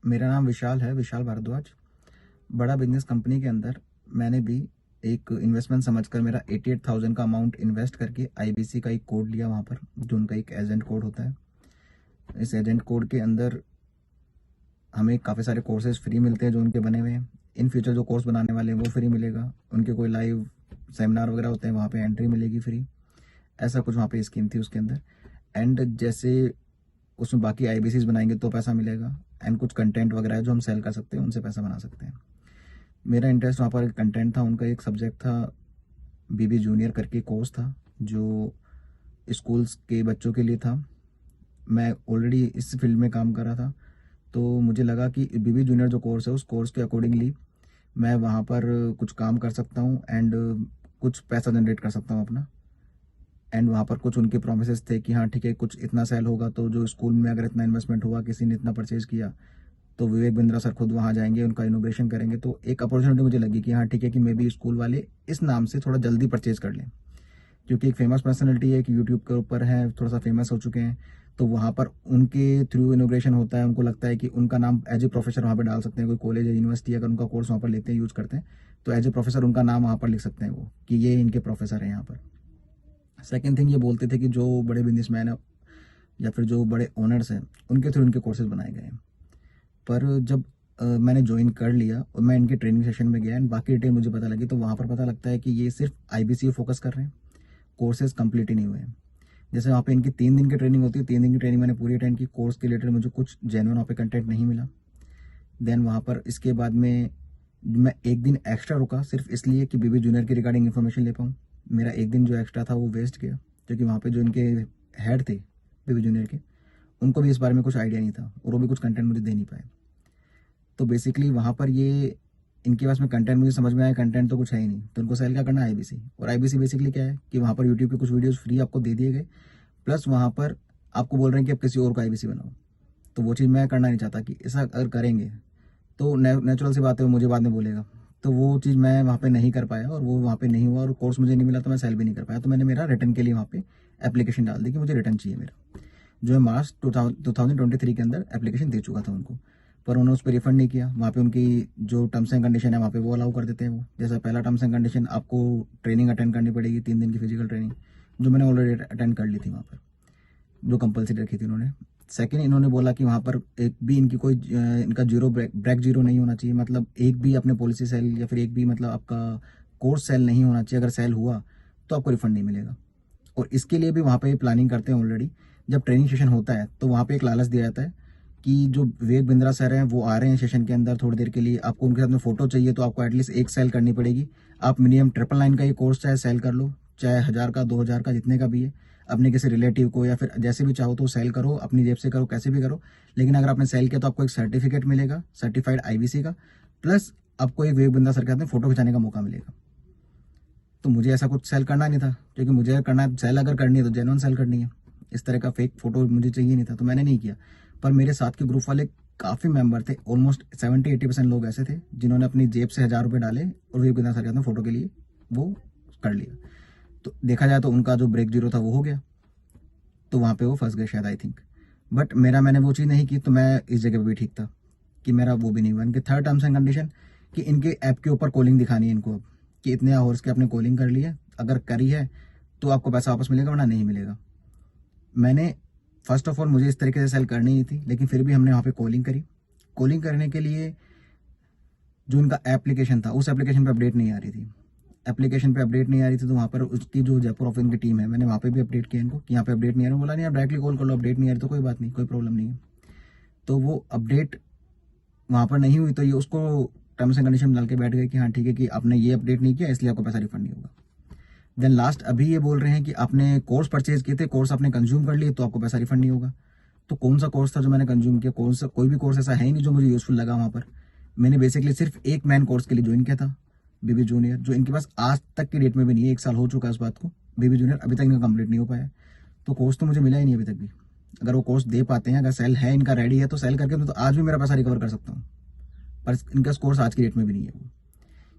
मेरा नाम विशाल है, विशाल भारद्वाज। बड़ा बिजनेस कंपनी के अंदर मैंने भी एक इन्वेस्टमेंट समझकर मेरा 88,000 का अमाउंट इन्वेस्ट करके आईबीसी का एक कोड लिया वहाँ पर, जो उनका एक एजेंट कोड होता है। इस एजेंट कोड के अंदर हमें काफ़ी सारे कोर्सेज फ्री मिलते हैं जो उनके बने हुए हैं। इन फ्यूचर जो कोर्स बनाने वाले हैं वो फ्री मिलेगा। उनके कोई लाइव सेमिनार वगैरह होते हैं, वहाँ पे एंट्री मिलेगी फ्री। ऐसा कुछ वहाँ पे स्कीम थी उसके अंदर। एंड जैसे उसमें बाकी आईबीसीज बनाएंगे तो पैसा मिलेगा, एंड कुछ कंटेंट वगैरह है जो हम सेल कर सकते हैं, उनसे पैसा बना सकते हैं। मेरा इंटरेस्ट वहाँ पर कंटेंट था। उनका एक सब्जेक्ट था, बीबी जूनियर करके कोर्स था जो स्कूल्स के बच्चों के लिए था। मैं ऑलरेडी इस फील्ड में काम कर रहा था, तो मुझे लगा कि बीबी जूनियर जो कोर्स है उस कोर्स के अकॉर्डिंगली मैं वहाँ पर कुछ काम कर सकता हूँ एंड कुछ पैसा जनरेट कर सकता हूँ अपना। एंड वहाँ पर कुछ उनके प्रोमिसेस थे कि हाँ ठीक है, कुछ इतना सेल होगा तो जो स्कूल में अगर इतना इन्वेस्टमेंट हुआ, किसी ने इतना परचेज किया, तो विवेक बिंद्रा सर खुद वहाँ जाएंगे, उनका इनोग्रेशन करेंगे। तो एक अपॉर्चुनिटी मुझे लगी कि हाँ ठीक है, कि मे बी स्कूल वाले इस नाम से थोड़ा जल्दी परचेज कर लें, क्योंकि एक फेमस पर्सनैलिटी है कि यूट्यूब के ऊपर है, थोड़ा सा फेमस हो चुके हैं। तो वहाँ पर उनके थ्रू इनोग्रेशन होता है, उनको लगता है कि उनका नाम एज ए प्रोफेसर वहाँ पर डाल सकते हैं। कोई कॉलेज या यूनिवर्सिटी अगर उनका कोर्स वहाँ पर लेते हैं, यूज़ करते हैं, तो एज ए प्रोफेसर उनका नाम वहाँ पर लिख सकते हैं वो, कि ये इनके प्रोफेसर हैं यहाँ पर। सेकेंड थिंग, ये बोलते थे कि जो बड़े बिजनेसमैन है या फिर जो बड़े ओनर्स हैं, उनके थ्रू इनके कोर्सेज बनाए गए हैं। पर जब मैंने ज्वाइन कर लिया और मैं इनके ट्रेनिंग सेशन में गया एंड बाकी डिटेल मुझे पता लगी, तो वहाँ पर पता लगता है कि ये सिर्फ आईबीसी फोकस कर रहे हैं, कोर्सेज कंप्लीट ही नहीं हुए हैं। जैसे वहाँ पे इनकी 3 दिन की ट्रेनिंग होती है, 3 दिन की ट्रेनिंग मैंने पूरी अटेंड की। कोर्स के रिलेटेड मुझे कुछ जेन्युइन वहाँ पे कंटेंट नहीं मिला। देन वहाँ पर इसके बाद में मैं एक दिन एक्स्ट्रा रुका सिर्फ इसलिए कि बीबी जूनियर की रिगार्डिंग इन्फॉर्मेशन ले पाऊँ। मेरा एक दिन जो एक्स्ट्रा था वो वेस्ट गया, क्योंकि वहाँ पे जो इनके हेड थे बीबी जूनियर के, उनको भी इस बारे में कुछ आइडिया नहीं था और वो भी कुछ कंटेंट मुझे दे नहीं पाए। तो बेसिकली वहाँ पर ये इनके पास में कंटेंट मुझे समझ में आया, कंटेंट तो कुछ है ही नहीं, तो उनको सेल क्या करना है, आईबीसी। और आईबीसी बेसिकली क्या है कि वहाँ पर यूट्यूब के कुछ वीडियोस फ्री आपको दे दिए गए, प्लस वहाँ पर आपको बोल रहे हैं कि आप किसी और को आईबीसी बनाओ। तो वो चीज़ मैं करना नहीं चाहता कि ऐसा अगर करेंगे तो नेचुरल सी बात है, वो मुझे बाद में बोलेगा। तो वो चीज़ मैं वहाँ पे नहीं कर पाया और वो वहाँ पे नहीं हुआ और कोर्स मुझे नहीं मिला, तो मैं सेल भी नहीं कर पाया। तो मैंने मेरा रिटर्न के लिए वहाँ पे एप्लीकेशन डाल दी कि मुझे रिटर्न चाहिए मेरा, जो है मार्च 2023 के अंदर एप्लीकेशन दे चुका था उनको। पर उन्होंने उस पर रिफंड नहीं किया। वहाँ पे उनकी जो टर्म्स एंड कंडीशन है वहाँ पे वो अलाउ कर देते हैं वो। जैसा पहला टर्म्स एंड कंडीशन, आपको ट्रेनिंग अटेंड करनी पड़ेगी, 3 दिन की फिजिकल ट्रेनिंग, जो मैंने ऑलरेडी अटेंड कर ली थी वहाँ पर, जो कंपलसरी रखी थी उन्होंने। सेकंड, इन्होंने बोला कि वहाँ पर एक भी इनकी कोई इनका जीरो ब्रेक जीरो नहीं होना चाहिए, मतलब एक भी अपने पॉलिसी सेल या फिर एक भी मतलब आपका कोर्स सेल नहीं होना चाहिए। अगर सेल हुआ तो आपको रिफंड नहीं मिलेगा। और इसके लिए भी वहाँ पे प्लानिंग करते हैं ऑलरेडी। जब ट्रेनिंग सेशन होता है तो वहाँ पे एक लालच दिया जाता है कि जो विवेक बिंद्रा सर हैं वो आ रहे हैं सेशन के अंदर थोड़ी देर के लिए, आपको उनके साथ में फोटो चाहिए, तो आपको एटलीस्ट एक सेल करनी पड़ेगी। आप मिनिमम 999 का ये कोर्स चाहे सेल कर लो, चाहे 1000 का, 2000 का, जितने का भी है, अपने किसी रिलेटिव को या फिर जैसे भी चाहो तो सेल करो, अपनी जेब से करो, कैसे भी करो। लेकिन अगर आपने सेल किया तो आपको एक सर्टिफिकेट मिलेगा, सर्टिफाइड आईबीसी का, प्लस आपको एक विवेक बिंद्रा सर के साथ में फोटो खिंचाने का मौका मिलेगा। तो मुझे ऐसा कुछ सेल करना नहीं था, क्योंकि मुझे करना है, सेल अगर करनी है तो जेन्युइन सेल करनी है। इस तरह का फेक फोटो मुझे चाहिए नहीं था, तो मैंने नहीं किया। पर मेरे साथ के ग्रुप वाले काफ़ी मेंबर थे, ऑलमोस्ट 70-80% लोग ऐसे थे जिन्होंने अपनी जेब से 1000 रुपये डाले और विवेक बिंद्रा सर के साथ में फोटो के लिए वो कर लिया। तो देखा जाए तो उनका जो ब्रेक जीरो था वो हो गया, तो वहाँ पे वो फंस गए शायद, आई थिंक। बट मैंने वो चीज़ नहीं की, तो मैं इस जगह पे भी ठीक था कि मेरा वो भी नहीं हुआ। इनके थर्ड टर्म्स एंड कंडीशन कि इनके ऐप के ऊपर कॉलिंग दिखानी है इनको अब, कि इतने आवर्स की आपने कॉलिंग कर ली है, अगर करी है तो आपको पैसा वापस मिलेगा, वरना नहीं मिलेगा। मैंने फर्स्ट ऑफ ऑल मुझे इस तरीके से सेल करनी ही थी, लेकिन फिर भी हमने वहाँ पे कॉलिंग करी। कॉलिंग करने के लिए जो इनका एप्लीकेशन था उस एप्लीकेशन पे अपडेट नहीं आ रही थी। एप्लीकेशन पे अपडेट नहीं आ रही थी, तो वहाँ पर उसकी जो जयपुर ऑफिस की टीम है, मैंने वहाँ पे भी अपडेट किया इनको कि यहाँ पे अपडेट नहीं आ रहा। बोला नहीं, आप डायरेक्टली कॉल कर लो, अपडेट नहीं आ रही तो कोई बात नहीं, कोई प्रॉब्लम नहीं है। तो वो अपडेट वहाँ पर नहीं हुई, तो ये उसको टर्म्स एंड कंडीशन डाल के बैठ गए कि हाँ ठीक है, कि आपने ये अपडेट नहीं किया इसलिए आपको पैसा रिफंड नहीं होगा। देन लास्ट अभी ये बोल रहे हैं कि आपने कोर्स परचेज किए थे, कोर्स आपने कंज्यूम कर लिए, तो आपको पैसा रिफंड नहीं होगा। तो कौन सा कोर्स था जो मैंने कंज्यूम किया? कौन सा, कोई भी कोर्स ऐसा है ही नहीं जो मुझे यूजफुल लगा वहाँ पर। मैंने बेसिकली सिर्फ एक मैन कोर्स के लिए ज्वाइन किया था, बीबी जूनियर, जो इनके पास आज तक की डेट में भी नहीं है। 1 साल हो चुका है उस बात को, बीबी जूनियर अभी तक इनका कंप्लीट नहीं हो पाया। तो कोर्स तो मुझे मिला ही नहीं अभी तक भी। अगर वो कोर्स दे पाते हैं, अगर सेल है इनका रेडी है, तो सेल करके मैं तो आज भी मेरा पैसा रिकवर कर सकता हूँ। पर इनका कोर्स आज की डेट में भी नहीं है वो,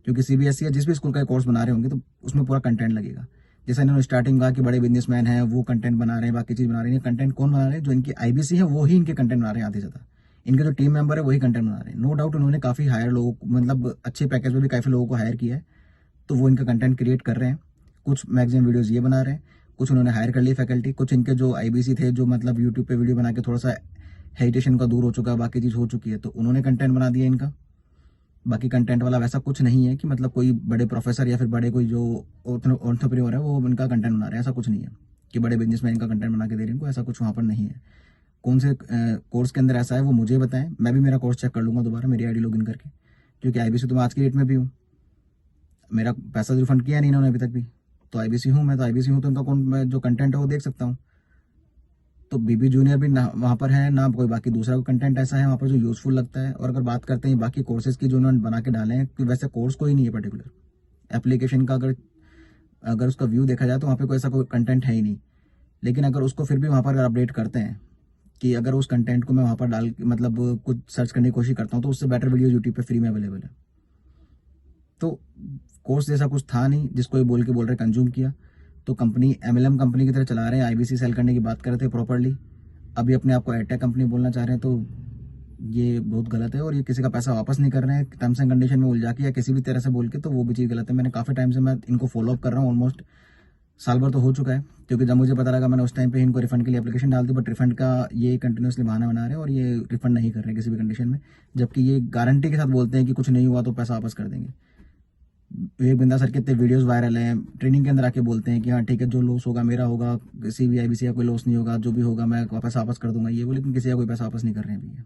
क्योंकि सीबीएसई या जिस भी स्कूल का कोर्स बना रहे होंगे तो उसमें पूरा कंटेंट लगेगा। जैसे इन्होंने स्टार्टिंग कहा कि बड़े बिजनेसमैन हैं वो कंटेंट बना रहे हैं, बाकी चीज बना रहे हैं। कंटेंट कौन बना रहे हैं? जो इनकी आईबीसी है वो ही इनके कंटेंट बना रहे हैं आधे ज्यादा। इनके जो टीम मेंबर है वही कंटेंट बना रहे हैं। नो डाउट उन्होंने काफ़ी हायर लोगों को, मतलब अच्छे पैकेज में भी काफ़ी लोगों को हायर किया है, तो वो इनका कंटेंट क्रिएट कर रहे हैं। कुछ मैगजीन वीडियोज़ ये बना रहे हैं, कुछ उन्होंने हायर कर ली फैकल्टी, कुछ इनके जो आईबीसी थे जो मतलब यूट्यूब पे वीडियो बना के थोड़ा सा हेजिटेशन का दूर हो चुका है, बाकी चीज़ हो चुकी है, तो उन्होंने कंटेंट बना दिया इनका। बाकी कंटेंट वाला वैसा कुछ नहीं है कि मतलब कोई बड़े प्रोफेसर या फिर बड़े कोई जो एंटरप्रेन्योर है वो इनका कंटेंट बना रहे हैं, ऐसा कुछ नहीं है कि बड़े बिजनेसमैन इनका कंटेंट बना के दे रहे हैं इनको, ऐसा कुछ वहाँ पर नहीं है। कौन से कोर्स के अंदर ऐसा है वो मुझे बताएं, मैं भी मेरा कोर्स चेक कर लूँगा दोबारा मेरी आईडी लॉगिन करके, क्योंकि आईबीसी तो मैं आज की डेट में भी हूँ, मेरा पैसा रिफंड किया नहीं इन्होंने अभी तक भी, तो आईबीसी हूँ मैं, तो आईबीसी हूँ तो इनका कौन, मैं जो कंटेंट है वो देख सकता हूँ। तो बीबी जूनियर भी ना वहाँ पर है ना कोई बाकी दूसरा कंटेंट ऐसा है वहाँ पर जो यूज़फुल लगता है। और अगर बात करते हैं बाकी कोर्सेज की जो उन्होंने बना के डाले हैं, कि वैसे कोर्स कोई नहीं है पर्टिकुलर एप्लीकेशन का, अगर अगर उसका व्यू देखा जाए तो वहाँ पे कोई ऐसा कोई कंटेंट है ही नहीं। लेकिन अगर उसको फिर भी वहाँ पर अपडेट करते हैं कि अगर उस कंटेंट को मैं वहाँ पर डाल मतलब कुछ सर्च करने की कोशिश करता हूँ तो उससे बेटर वीडियो यूट्यूब पे फ्री में अवेलेबल है। तो कोर्स जैसा कुछ था नहीं जिसको ये बोल रहे कंज्यूम किया। तो कंपनी एमएलएम कंपनी की तरह चला रहे हैं, आईबीसी सेल करने की बात कर रहे थे प्रॉपरली, अभी अपने आप को एडटेक कंपनी बोलना चाह रहे हैं, तो ये बहुत गलत है। और ये किसी का पैसा वापस नहीं कर रहे हैं टर्म्स एंड कंडीशन में उलझा के या किसी भी तरह से बोल के, तो वो भी चीज़ गलत है। मैंने काफ़ी टाइम से मैं इनको फॉलो अप कर रहा हूँ, ऑलमोस्ट साल भर तो हो चुका है, क्योंकि जब मुझे पता लगा मैंने उस टाइम पे इनको रिफंड के लिए एप्लीकेशन डाल दी, बट रिफंड का ये कंटिन्यूसली बहाना बना रहे हैं और ये रिफंड नहीं कर रहे हैं किसी भी कंडीशन में, जबकि ये गारंटी के साथ बोलते हैं कि कुछ नहीं हुआ तो पैसा वापस कर देंगे। विवेक बिंदा सर के इतने वीडियोस वायरल हैं, ट्रेनिंग के अंदर आके बोलते हैं कि हाँ ठीक है, जो लॉस होगा मेरा होगा, किसी भी आईबीसी का कोई लॉस नहीं होगा, जो भी होगा मैं पैसा वापस कर दूंगा, ये बोले, लेकिन किसी का कोई पैसा वापस नहीं कर रहे हैं भैया।